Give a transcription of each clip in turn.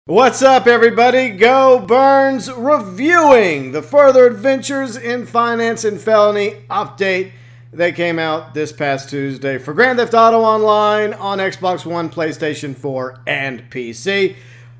What's up, everybody? GeauxBurns reviewing the further adventures in Finance and Felony update that came out this past Tuesday for Grand Theft Auto Online on Xbox One, PlayStation 4, and PC.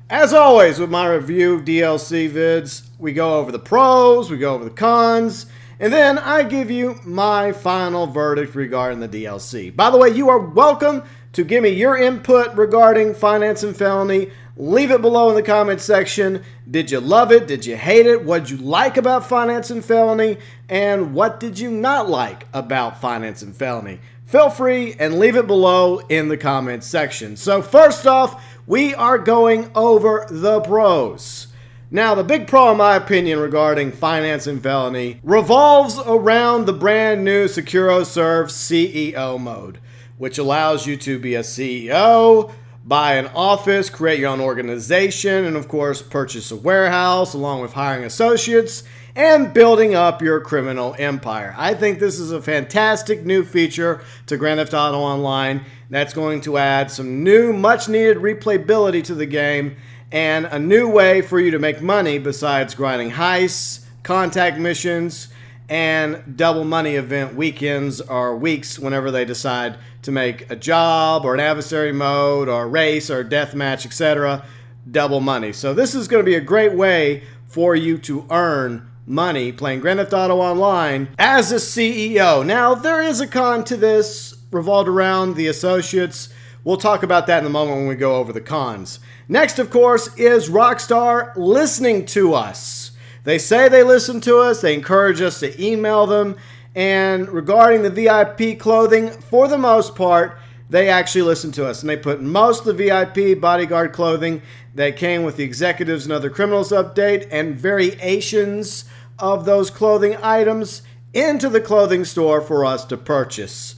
As always, with my review of DLC vids, we go over the pros, we go over the cons, and then I give you my final verdict regarding the DLC. By the way, you are welcome to give me your input regarding Finance and Felony. Leave it below in the comment section. Did you love it? Did you hate it? What did you like about Finance and Felony? And what did you not like about Finance and Felony? Feel free and leave it below in the comment section. So first off, we are going over the pros. Now, the big pro, in my opinion, regarding Finance and Felony revolves around the brand new SecuroServe CEO mode, which allows you to be a CEO, buy an office, create your own organization, and of course purchase a warehouse along with hiring associates and building up your criminal empire. I think this is a fantastic new feature to Grand Theft Auto Online that's going to add some new, much needed replayability to the game and a new way for you to make money besides grinding heists, contact missions, and double money event weekends or weeks whenever they decide to make a job or an adversary mode or a race or a death match, etc. Double money. So this is going to be a great way for you to earn money playing Grand Theft Auto Online as a CEO. Now, there is a con to this revolved around the associates. We'll talk about that in a moment when we go over the cons. Next, of course, is Rockstar listening to us. They say they listen to us, they encourage us to email them, and regarding the VIP clothing, for the most part, they actually listen to us. And they put most of the VIP bodyguard clothing that came with the Executives and Other Criminals update and variations of those clothing items into the clothing store for us to purchase.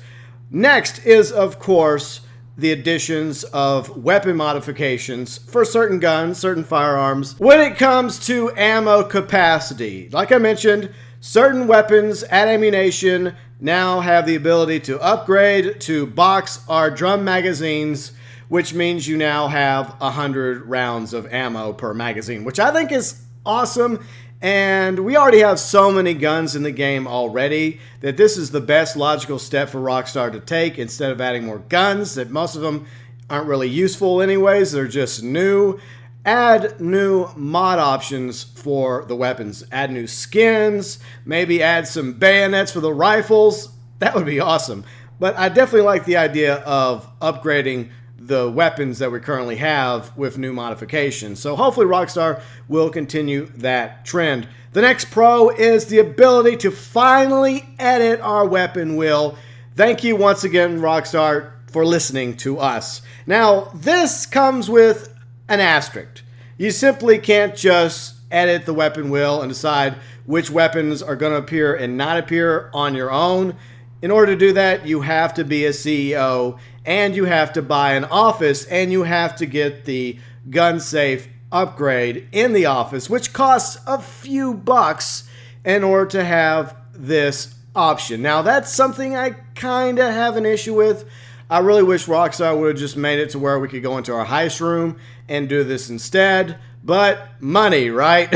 Next is, of course, the additions of weapon modifications for certain guns, certain firearms. When it comes to ammo capacity, like I mentioned, certain weapons at ammunition now have the ability to upgrade to box or drum magazines, which means you now have 100 rounds of ammo per magazine, which I think is awesome. And we already have so many guns in the game already that this is the best logical step for Rockstar to take instead of adding more guns that most of them aren't really useful anyways. They're just new. Add new mod options for the weapons. Add new skins. Maybe add some bayonets for the rifles. That would be awesome. But I definitely like the idea of upgrading the weapons that we currently have with new modifications. So hopefully Rockstar will continue that trend. The next pro is the ability to finally edit our weapon wheel. Thank you once again, Rockstar, for listening to us. Now, this comes with an asterisk. You simply can't just edit the weapon wheel and decide which weapons are going to appear and not appear on your own. In order to do that, you have to be a CEO, and you have to buy an office, and you have to get the gun safe upgrade in the office, which costs a few bucks in order to have this option. Now, that's something I kind of have an issue with. I really wish Rockstar would have just made it to where we could go into our heist room and do this instead, but money, right?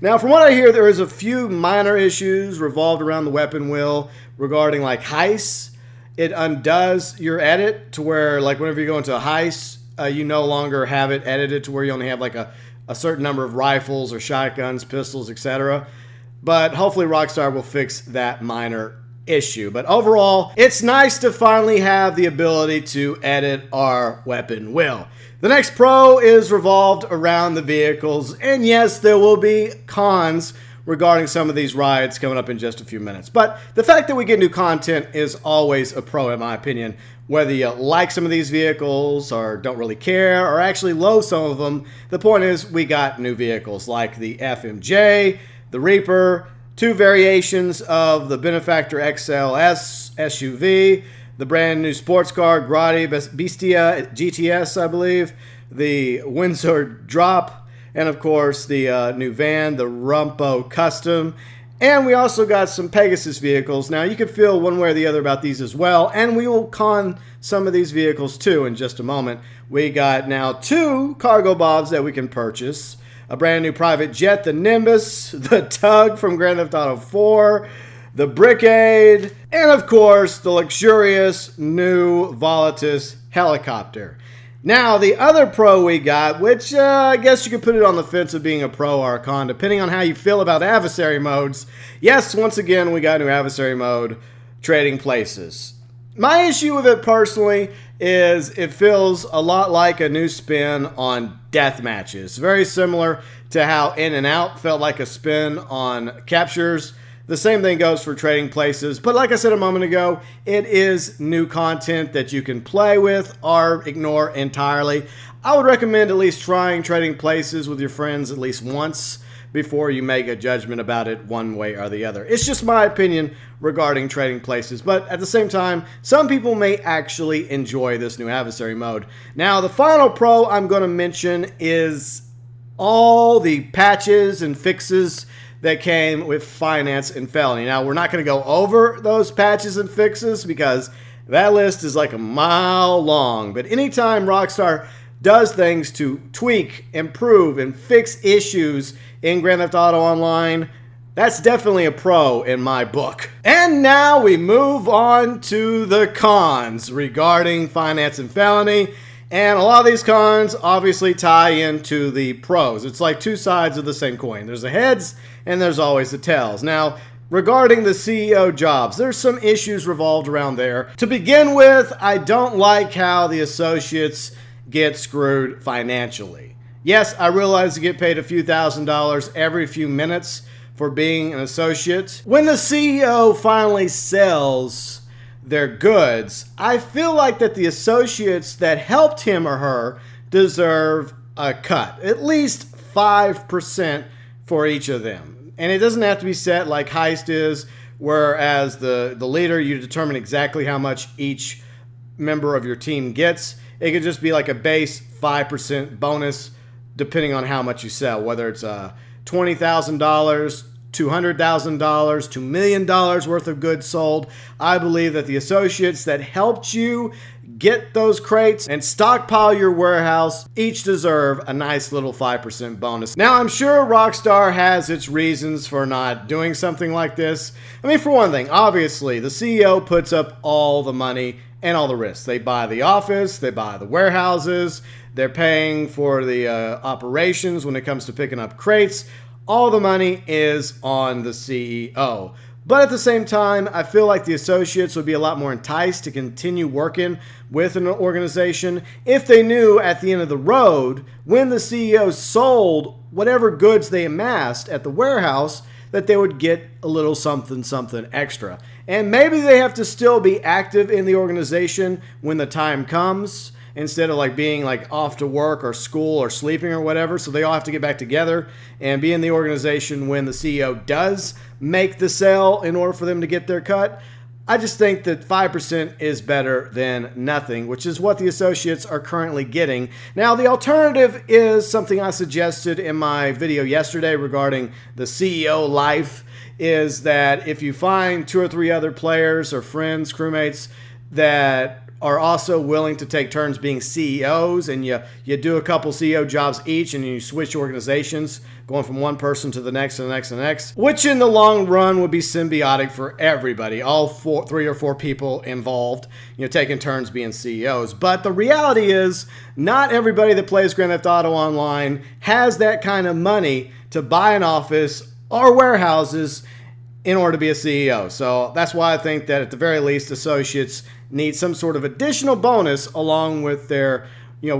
Now, from what I hear, there is a few minor issues revolved around the weapon wheel regarding like heists. It undoes your edit to where, like, whenever you go into a heist, you no longer have it edited to where you only have like a certain number of rifles or shotguns, pistols, etc. But hopefully Rockstar will fix that minor issue. But overall, it's nice to finally have the ability to edit our weapon wheel. The next pro is revolved around the vehicles, and yes, there will be cons regarding some of these rides coming up in just a few minutes. But the fact that we get new content is always a pro, in my opinion. Whether you like some of these vehicles or don't really care or actually loathe some of them, the point is we got new vehicles like the FMJ, the Reaper, two variations of the Benefactor XLS SUV, the brand new sports car Grotti Bestia GTS, I believe, the Windsor Drop, and of course the new van, the Rumpo Custom, And we also got some Pegasus vehicles. Now, you can feel one way or the other about these as well, and we will con some of these vehicles too in just a moment. We got now 2 cargo bobs that we can purchase. A brand new private jet, the Nimbus, the Tug from Grand Theft Auto 4, the Brickade, and of course, the luxurious new Volatus helicopter. Now, the other pro we got, which I guess you could put it on the fence of being a pro or a con, depending on how you feel about adversary modes. Yes, once again, we got a new adversary mode, Trading Places. My issue with it personally is it feels a lot like a new spin on death matches. Very similar to how In and Out felt like a spin on captures. The same thing goes for Trading Places, but like I said a moment ago, it is new content that you can play with or ignore entirely. I would recommend at least trying Trading Places with your friends at least once before you make a judgment about it one way or the other. It's just my opinion regarding Trading Places, but at the same time, some people may actually enjoy this new adversary mode. Now, the final pro I'm going to mention is all the patches and fixes that came with Finance and Felony. Now, we're not going to go over those patches and fixes because that list is like a mile long. But anytime Rockstar does things to tweak, improve, and fix issues in Grand Theft Auto Online, that's definitely a pro in my book. And now we move on to the cons regarding Finance and Felony. And a lot of these cons obviously tie into the pros. It's like two sides of the same coin. There's the heads and there's always the tails. Now, regarding the CEO jobs, there's some issues revolved around there. To begin with, I don't like how the associates get screwed financially. Yes, I realize you get paid a few $1,000s every few minutes for being an associate. When the CEO finally sells their goods, I feel like that the associates that helped him or her deserve a cut, at least 5% for each of them. And it doesn't have to be set like Heist is, whereas the leader, you determine exactly how much each member of your team gets. It could just be like a base 5% bonus depending on how much you sell, whether it's $20,000, $200,000, $2 million worth of goods sold. I believe that the associates that helped you get those crates and stockpile your warehouse each deserve a nice little 5% bonus. Now, I'm sure Rockstar has its reasons for not doing something like this. I mean, for one thing, obviously, the CEO puts up all the money and all the risks. They buy the office, they buy the warehouses, they're paying for the operations when it comes to picking up crates. All the money is on the CEO. But at the same time, I feel like the associates would be a lot more enticed to continue working with an organization if they knew at the end of the road, when the CEO sold whatever goods they amassed at the warehouse, that they would get a little something extra. And maybe they have to still be active in the organization when the time comes, instead of like being like off to work or school or sleeping or whatever. So they all have to get back together and be in the organization when the CEO does make the sale in order for them to get their cut. I just think that 5% is better than nothing, which is what the associates are currently getting. Now, the alternative is something I suggested in my video yesterday regarding the CEO life, is that if you find 2 or 3 other players or friends, crewmates that are also willing to take turns being CEOs, and you do a couple CEO jobs each, and you switch organizations, going from one person to the next and the next and the next, which in the long run would be symbiotic for everybody, all 3 or 4 people involved, taking turns being CEOs. But the reality is, not everybody that plays Grand Theft Auto Online has that kind of money to buy an office or warehouses in order to be a CEO. So that's why I think that at the very least, associates need some sort of additional bonus along with their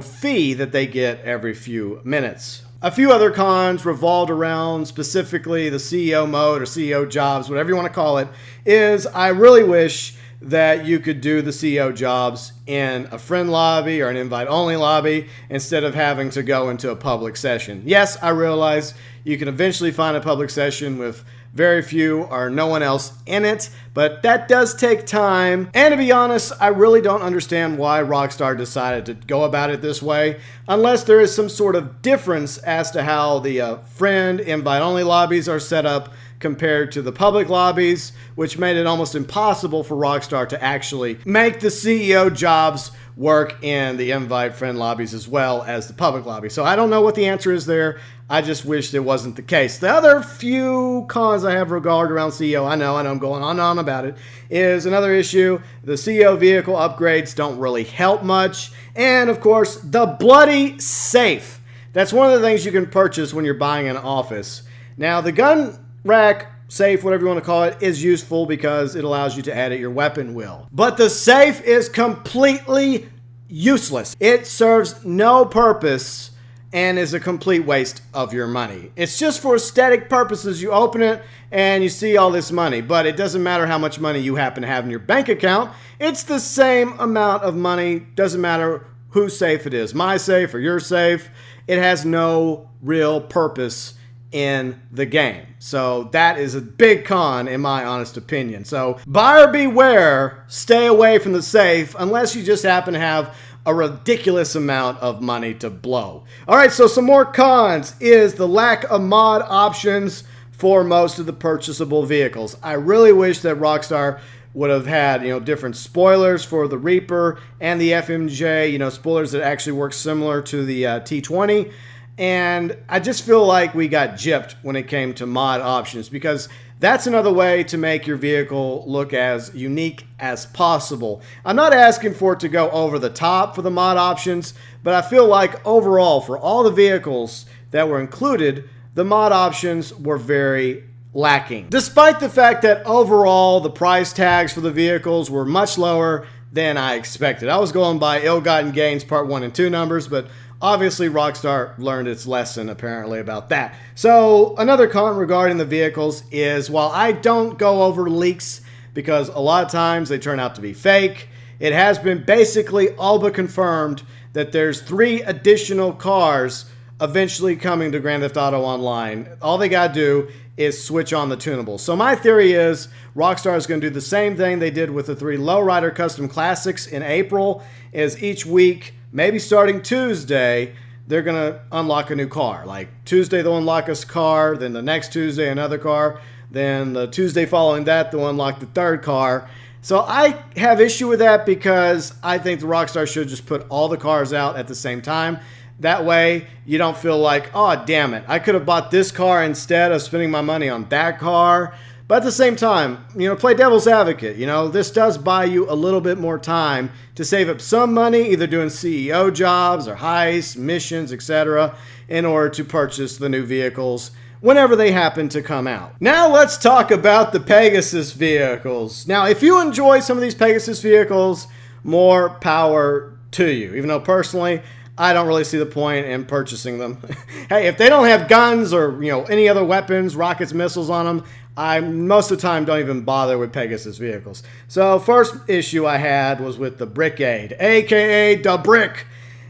fee that they get every few minutes. A few other cons revolved around specifically the CEO mode or CEO jobs, whatever you want to call it, is I really wish that you could do the CEO jobs in a friend lobby or an invite-only lobby instead of having to go into a public session. Yes, I realize you can eventually find a public session with very few or no one else in it, but that does take time. And to be honest, I really don't understand why Rockstar decided to go about it this way, unless there is some sort of difference as to how the friend invite-only lobbies are set up compared to the public lobbies, which made it almost impossible for Rockstar to actually make the CEO jobs work in the invite friend lobbies as well as the public lobby. So I don't know what the answer is there. I just wished it wasn't the case. The other few cons I have regard around CEO, I know I'm going on and on about it, is another issue. The CEO vehicle upgrades don't really help much. And of course, the bloody safe. That's one of the things you can purchase when you're buying an office. Now, the gun rack safe, whatever you want to call it, is useful because it allows you to edit your weapon wheel. But the safe is completely useless. It serves no purpose and is a complete waste of your money. It's just for aesthetic purposes. You open it and you see all this money, but it doesn't matter how much money you happen to have in your bank account. It's the same amount of money. Doesn't matter whose safe it is, my safe or your safe. It has no real purpose in the game. So that is a big con in my honest opinion. So buyer beware, stay away from the safe unless you just happen to have a ridiculous amount of money to blow. All right, so some more cons is the lack of mod options for most of the purchasable vehicles. I really wish that Rockstar would have had, different spoilers for the Reaper and the FMJ, spoilers that actually work similar to the T20. And I just feel like we got gypped when it came to mod options, because that's another way to make your vehicle look as unique as possible. I'm not asking for it to go over the top for the mod options, but I feel like overall for all the vehicles that were included, the mod options were very lacking. Despite the fact that overall the price tags for the vehicles were much lower than I expected. I was going by Ill-Gotten Gains Part 1 and 2 numbers, but obviously, Rockstar learned its lesson, apparently, about that. So, another con regarding the vehicles is, while I don't go over leaks, because a lot of times they turn out to be fake, it has been basically all but confirmed that there's 3 additional cars eventually coming to Grand Theft Auto Online. All they gotta do is switch on the tunables. So my theory is Rockstar is going to do the same thing they did with the 3 Lowrider Custom Classics in April, is each week, maybe starting Tuesday, they're going to unlock a new car. Like Tuesday, they'll unlock a car, then the next Tuesday, another car, then the Tuesday following that, they'll unlock the 3rd car. So I have issue with that because I think the Rockstar should just put all the cars out at the same time. That way, you don't feel like, oh, damn it, I could have bought this car instead of spending my money on that car. But at the same time, play devil's advocate. This does buy you a little bit more time to save up some money, either doing CEO jobs or heists, missions, etc., in order to purchase the new vehicles whenever they happen to come out. Now let's talk about the Pegasus vehicles. Now, if you enjoy some of these Pegasus vehicles, more power to you. Even though personally, I don't really see the point in purchasing them. Hey, if they don't have guns or, any other weapons, rockets, missiles on them, I most of the time don't even bother with Pegasus vehicles. So first issue I had was with the Brickade, aka the Brick,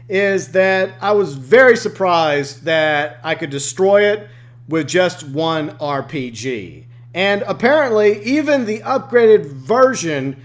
is that I was very surprised that I could destroy it with just one RPG. And apparently even the upgraded version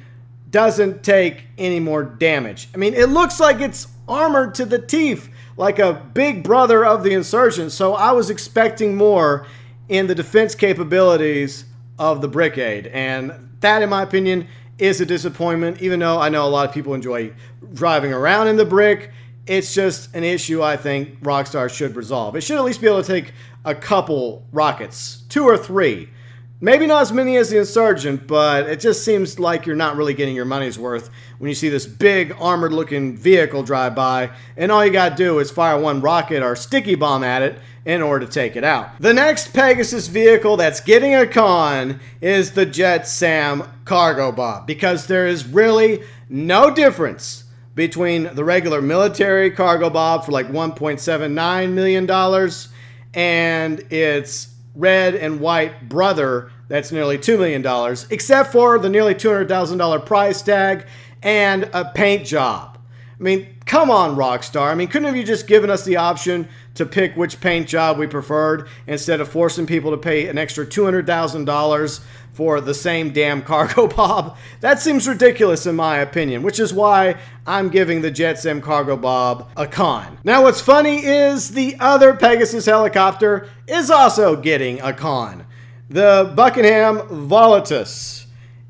doesn't take any more damage. I mean, it looks like it's armored to the teeth, like a big brother of the insurgents. So I was expecting more in the defense capabilities of the Brickade. And that, in my opinion, is a disappointment, even though I know a lot of people enjoy driving around in the Brick. It's just an issue I think Rockstar should resolve. It should at least be able to take a couple rockets, 2 or 3. Maybe not as many as the Insurgent, but it just seems like you're not really getting your money's worth when you see this big armored-looking vehicle drive by, and all you gotta do is fire one rocket or sticky bomb at it in order to take it out. The next Pegasus vehicle that's getting a con is the Jet Sam Cargo Bob, because there is really no difference between the regular military Cargo Bob for like $1.79 million and its red and white brother that's nearly $2 million, except for the nearly $200,000 price tag and a paint job. I mean, come on, Rockstar. I mean, couldn't have you just given us the option to pick which paint job we preferred instead of forcing people to pay an extra $200,000 for the same damn Cargo Bob? That seems ridiculous in my opinion, which is why I'm giving the Jet Sam Cargo Bob a con. Now, what's funny is the other Pegasus helicopter is also getting a con. The Buckingham Volatus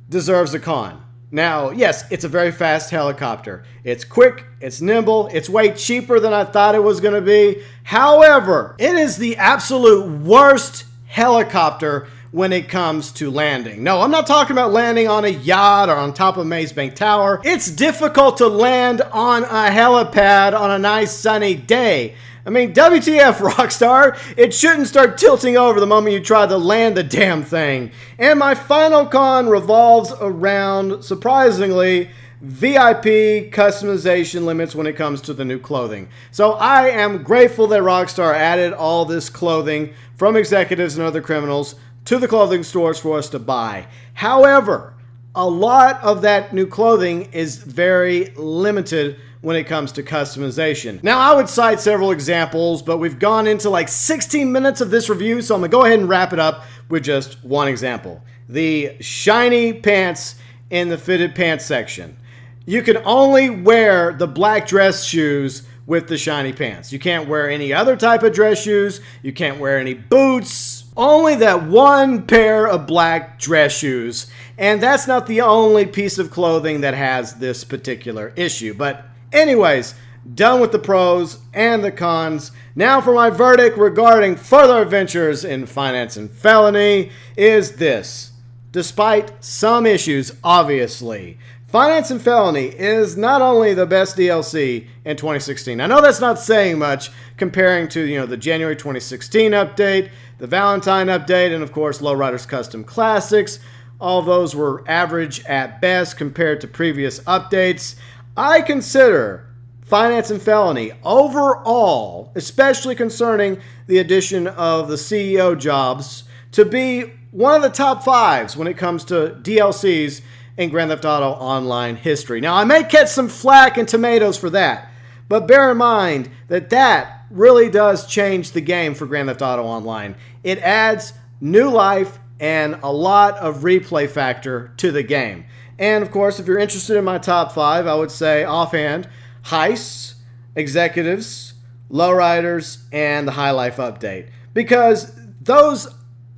deserves a con. Now, yes, it's a very fast helicopter. It's quick, it's nimble, it's way cheaper than I thought it was going to be. However, it is the absolute worst helicopter when it comes to landing. No, I'm not talking about landing on a yacht or on top of Maze Bank Tower. It's difficult to land on a helipad on a nice sunny day. I mean, WTF, Rockstar? It shouldn't start tilting over the moment you try to land the damn thing. And my final con revolves around, surprisingly, VIP customization limits when it comes to the new clothing. So I am grateful that Rockstar added all this clothing from executives and other criminals to the clothing stores for us to buy. However, a lot of that new clothing is very limited when it comes to customization. Now, I would cite several examples, but we've gone into like 16 minutes of this review, so I'm gonna go ahead and wrap it up with just one example. The shiny pants in the fitted pants section. You can only wear the black dress shoes with the shiny pants. You can't wear any other type of dress shoes. You can't wear any boots. Only that one pair of black dress shoes. And that's not the only piece of clothing that has this particular issue. But anyways, done with the pros and the cons. Now for my verdict regarding further adventures in Finance and Felony is this. Despite some issues, obviously, Finance and Felony is not only the best DLC in 2016. I know that's not saying much comparing to, the January 2016 update, the Valentine update, and of course, Lowriders Custom Classics. All those were average at best compared to previous updates. I consider Finance and Felony overall, especially concerning the addition of the CEO jobs, to be one of the top fives when it comes to DLCs in Grand Theft Auto Online history. Now, I may catch some flack and tomatoes for that, but bear in mind that that really does change the game for Grand Theft Auto Online. It adds new life and a lot of replay factor to the game. And of course, if you're interested in my top five, I would say offhand, heists, executives, lowriders, and the High Life update. Because those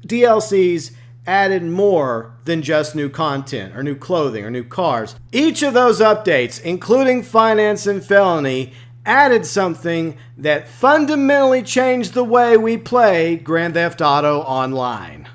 DLCs added more than just new content or new clothing or new cars. Each of those updates, including Finance and Felony, added something that fundamentally changed the way we play Grand Theft Auto Online.